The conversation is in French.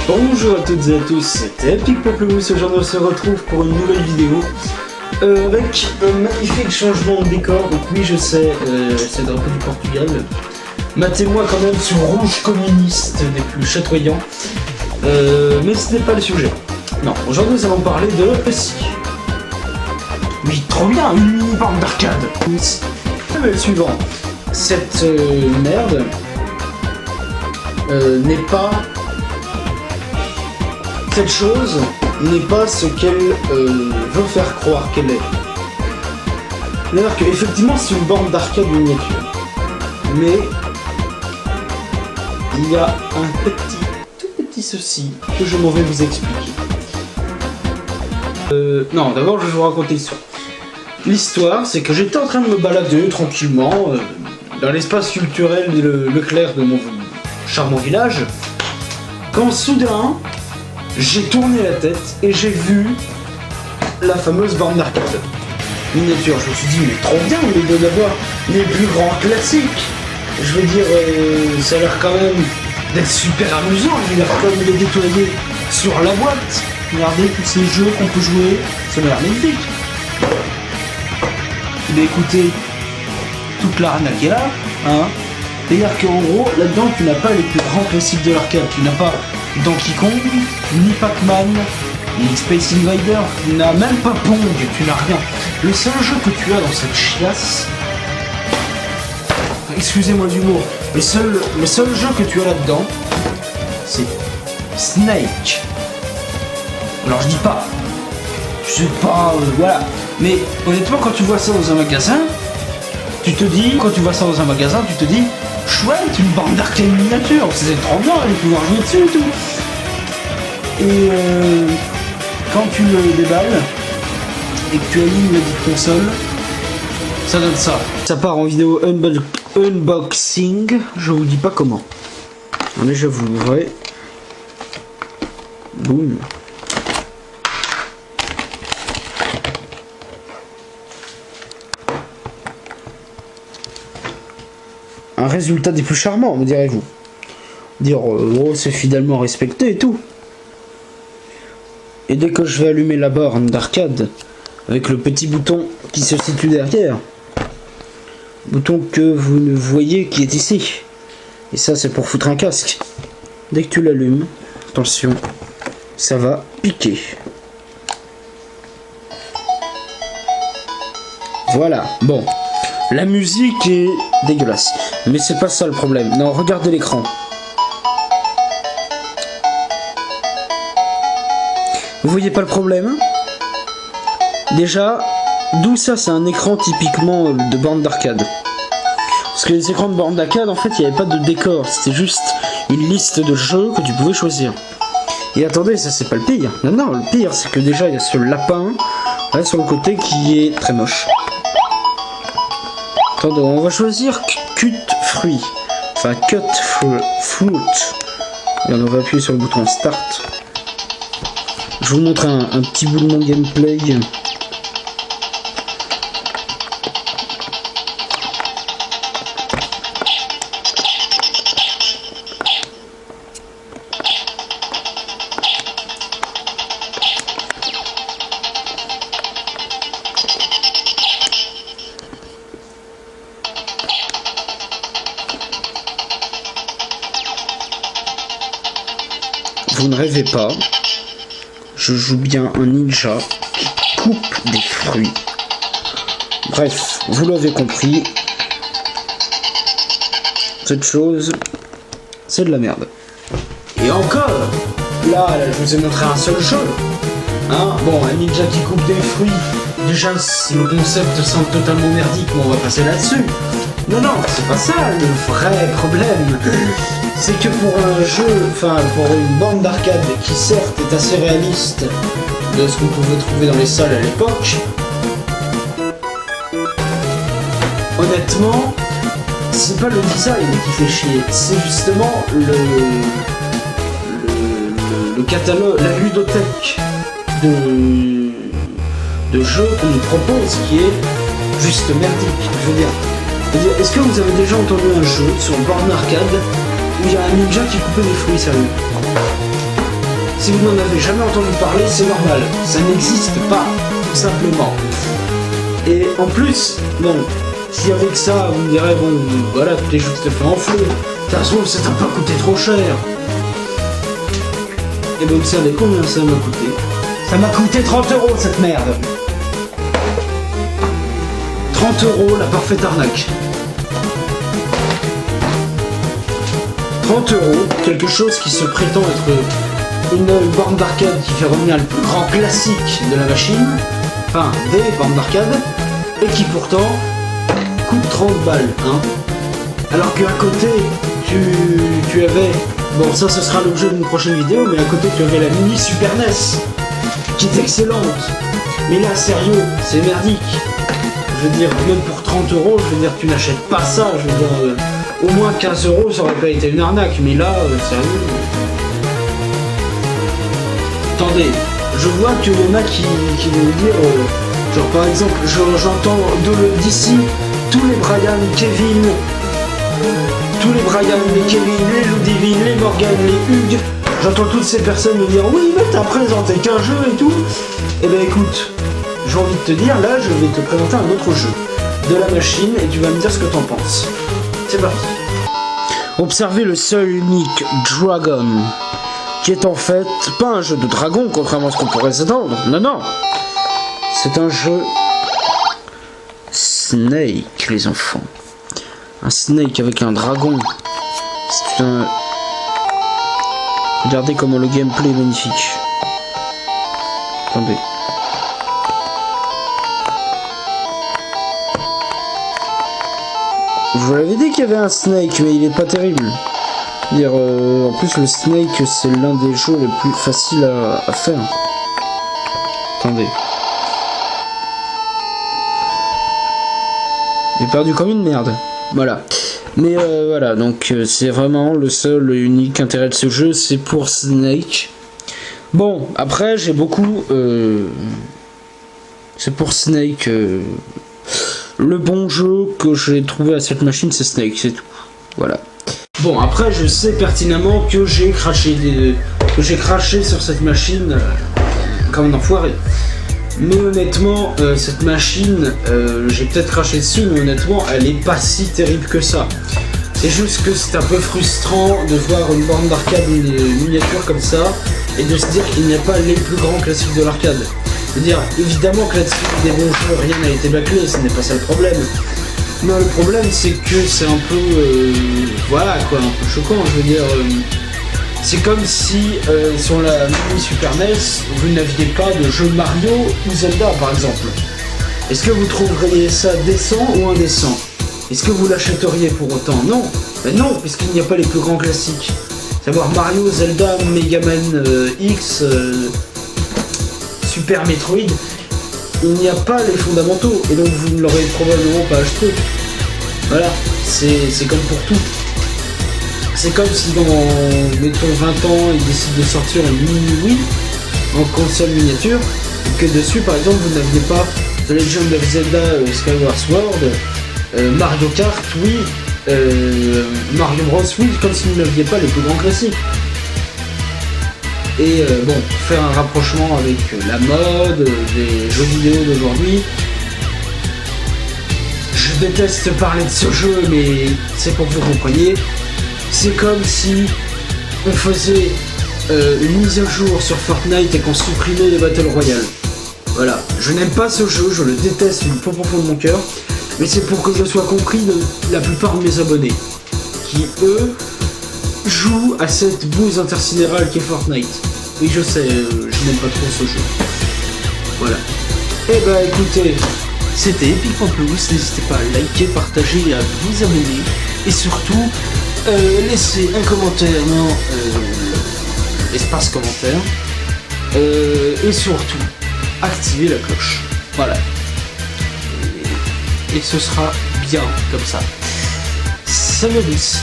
Bonjour à toutes et à tous, c'est Epic Pamplemousse. Aujourd'hui on se retrouve pour une nouvelle vidéo avec un magnifique changement de décor. Donc oui, je sais, c'est le drapeau du Portugal. Matez-moi quand même ce rouge communiste des plus chatoyants. Mais ce n'est pas le sujet. Non, aujourd'hui nous allons parler de ceci. Oui, trop bien, une mini-borne d'arcade. Le suivant, cette merde n'est pas... Cette chose n'est pas ce qu'elle veut faire croire qu'elle est. C'est-à-dire qu'effectivement c'est une borne d'arcade miniature. Mais il y a un tout petit souci que je m'en vais vous expliquer. Non, d'abord je vais vous raconter l'histoire. L'histoire, c'est que j'étais en train de me balader tranquillement dans l'espace culturel Leclerc de mon charmant village, quand soudain j'ai tourné la tête et j'ai vu la fameuse borne d'arcade miniature. Je me suis dit, mais trop bien, au lieu d'avoir les plus grands classiques. Je veux dire, ça a l'air quand même d'être super amusant. Il a l'air comme de déployer sur la boîte. Regardez tous ces jeux qu'on peut jouer, ça m'a l'air magnifique. Mais écoutez, toute l'arnaque qui est là, hein. C'est-à-dire qu'en gros, là-dedans, tu n'as pas les plus grands classiques de l'arcade. Tu n'as pas Donkey Kong, ni Pac-Man, ni Space Invader, tu n'as même pas Pong, tu n'as rien. Le seul jeu que tu as dans cette chiasse, excusez-moi du mot, le seul jeu que tu as là-dedans, c'est Snake. Alors je dis pas, voilà. Mais honnêtement, quand tu vois ça dans un magasin, tu te dis, chouette, une borne d'arcade miniature, c'est trop bien, de pouvoir jouer dessus et tout. Et quand tu le déballes et que tu alignes la dite console, ça donne ça. Ça part en vidéo unboxing, je vous dis pas comment. Mais je vous l'ouvrais. Boum. Un résultat des plus charmants, me direz-vous. Dire, oh, c'est fidèlement respecté et tout. Et dès que je vais allumer la borne d'arcade, avec le petit bouton qui se situe derrière, bouton que vous ne voyez qui est ici, et ça c'est pour foutre un casque. Dès que tu l'allumes, attention, ça va piquer. Voilà, bon. La musique est dégueulasse. Mais c'est pas ça le problème. Non, regardez l'écran. Vous voyez pas le problème? Déjà, d'où ça? C'est un écran typiquement de borne d'arcade. Parce que les écrans de borne d'arcade, en fait, il n'y avait pas de décor. C'était juste une liste de jeux que tu pouvais choisir. Et attendez, ça c'est pas le pire. Non, non, le pire c'est que déjà il y a ce lapin là sur le côté qui est très moche. Attendez, on va choisir cut fruit. Enfin, cut fruit. Et on va appuyer sur le bouton start. Je vous montre un petit bout de mon gameplay. Vous ne rêvez pas, je joue bien un ninja qui coupe des fruits. Bref, vous l'avez compris, cette chose, c'est de la merde. Et encore, là, je vous ai montré un seul jeu. Hein, bon, un ninja qui coupe des fruits, déjà le concept semble totalement merdique, mais on va passer là-dessus. Non, non, c'est pas ça le vrai problème. C'est que pour un jeu, enfin pour une borne d'arcade qui certes est assez réaliste de ce qu'on pouvait trouver dans les salles à l'époque, honnêtement, c'est pas le design qui fait chier, c'est justement le catalogue, la ludothèque de jeux qu'on nous propose qui est juste merdique, je veux dire. Est-ce que vous avez déjà entendu un jeu sur une borne arcade où il y a un ninja qui coupait des fruits, sérieux? Si vous n'en avez jamais entendu parler, c'est normal. Ça n'existe pas, tout simplement. Et en plus, bon, si avec ça, vous me direz, bon, voilà, tous les jeux que tu fait enfler, ça se trouve, ça t'a pas coûté trop cher. Et ben, vous savez combien ça m'a coûté? Ça m'a coûté 30 € cette merde. 30 € la parfaite arnaque. 30 €, quelque chose qui se prétend être une borne d'arcade qui fait revenir le plus grand classique de la machine, enfin des bornes d'arcade, et qui pourtant coûte 30 balles, hein. Alors qu'à côté, tu avais, bon ça ce sera l'objet d'une prochaine vidéo, mais à côté tu avais la mini Super NES, qui est excellente. Mais là, sérieux, c'est merdique. Je veux dire, même pour 30 €, je veux dire, tu n'achètes pas ça, je veux dire, au moins 15 € ça aurait pas été une arnaque, mais là, sérieux. Attendez, je vois qu'il y en a qui vont dire, genre par exemple, j'entends d'ici tous les Brian, Kevin, les Kevin, les Ludivine, les Morgan, les Hugues, j'entends toutes ces personnes me dire oui mais t'as présenté qu'un jeu et tout. Eh ben écoute, j'ai envie de te dire, là je vais te présenter un autre jeu de la machine et tu vas me dire ce que t'en penses. C'est parti. Observez le seul unique Dragon, qui est en fait pas un jeu de dragon contrairement à ce qu'on pourrait s'attendre. Non non, c'est un jeu Snake les enfants. Un Snake avec un dragon. C'est un... Regardez comment le gameplay est magnifique. Attendez. Je vous l'avais dit qu'il y avait un Snake, mais il est pas terrible. Dire, en plus le Snake c'est l'un des jeux les plus faciles à faire. Attendez. J'ai perdu comme une merde. Voilà. Mais voilà, donc c'est vraiment le seul et unique intérêt de ce jeu, c'est pour Snake. Bon, après j'ai beaucoup... c'est pour Snake... Le bon jeu que j'ai trouvé à cette machine, c'est Snake, c'est tout. Voilà. Bon, après, je sais pertinemment que j'ai craché sur cette machine comme un enfoiré. Mais honnêtement, cette machine, j'ai peut-être craché dessus, mais honnêtement, elle est pas si terrible que ça. C'est juste que c'est un peu frustrant de voir une borne d'arcade miniature comme ça, et de se dire qu'il n'y a pas les plus grands classiques de l'arcade. Je veux dire, évidemment que là-dessus, des bons jeux, rien n'a été bâclé, ce n'est pas ça le problème. Non, le problème, c'est que c'est un peu... voilà, quoi, un peu choquant, je veux dire... c'est comme si, sur la mini Super NES, vous n'aviez pas de jeu Mario ou Zelda, par exemple. Est-ce que vous trouveriez ça décent ou indécent? Est-ce que vous l'achèteriez pour autant? Non. Ben non, puisqu'il n'y a pas les plus grands classiques. Savoir Mario, Zelda, Mega Man X... Super Metroid, il n'y a pas les fondamentaux et donc vous ne l'aurez probablement pas acheté. Voilà, c'est comme pour tout. C'est comme si dans, mettons 20 ans, ils décident de sortir une mini Wii en console miniature et que dessus par exemple vous n'aviez pas The Legend of Zelda Skyward Sword, Mario Kart, oui, Mario Bros, oui, comme si vous n'aviez pas les plus grands classiques. Et bon, faire un rapprochement avec la mode, des jeux vidéo d'aujourd'hui. Je déteste parler de ce jeu, mais c'est pour que vous compreniez. C'est comme si on faisait une mise à jour sur Fortnite et qu'on supprimait les Battle Royale. Voilà, je n'aime pas ce jeu, je le déteste du plus profond de mon cœur, mais c'est pour que je sois compris de la plupart de mes abonnés, qui eux jouent à cette bouse intersidérale qu'est Fortnite. Oui, je sais, je n'aime pas trop ce jeu. Voilà. Eh ben écoutez, c'était Epic Pamplemousse, n'hésitez pas à liker, partager et à vous abonner. Et surtout, laissez un commentaire dans l'espace commentaire. Et surtout, activez la cloche. Voilà. Et ce sera bien comme ça. Salut à tous.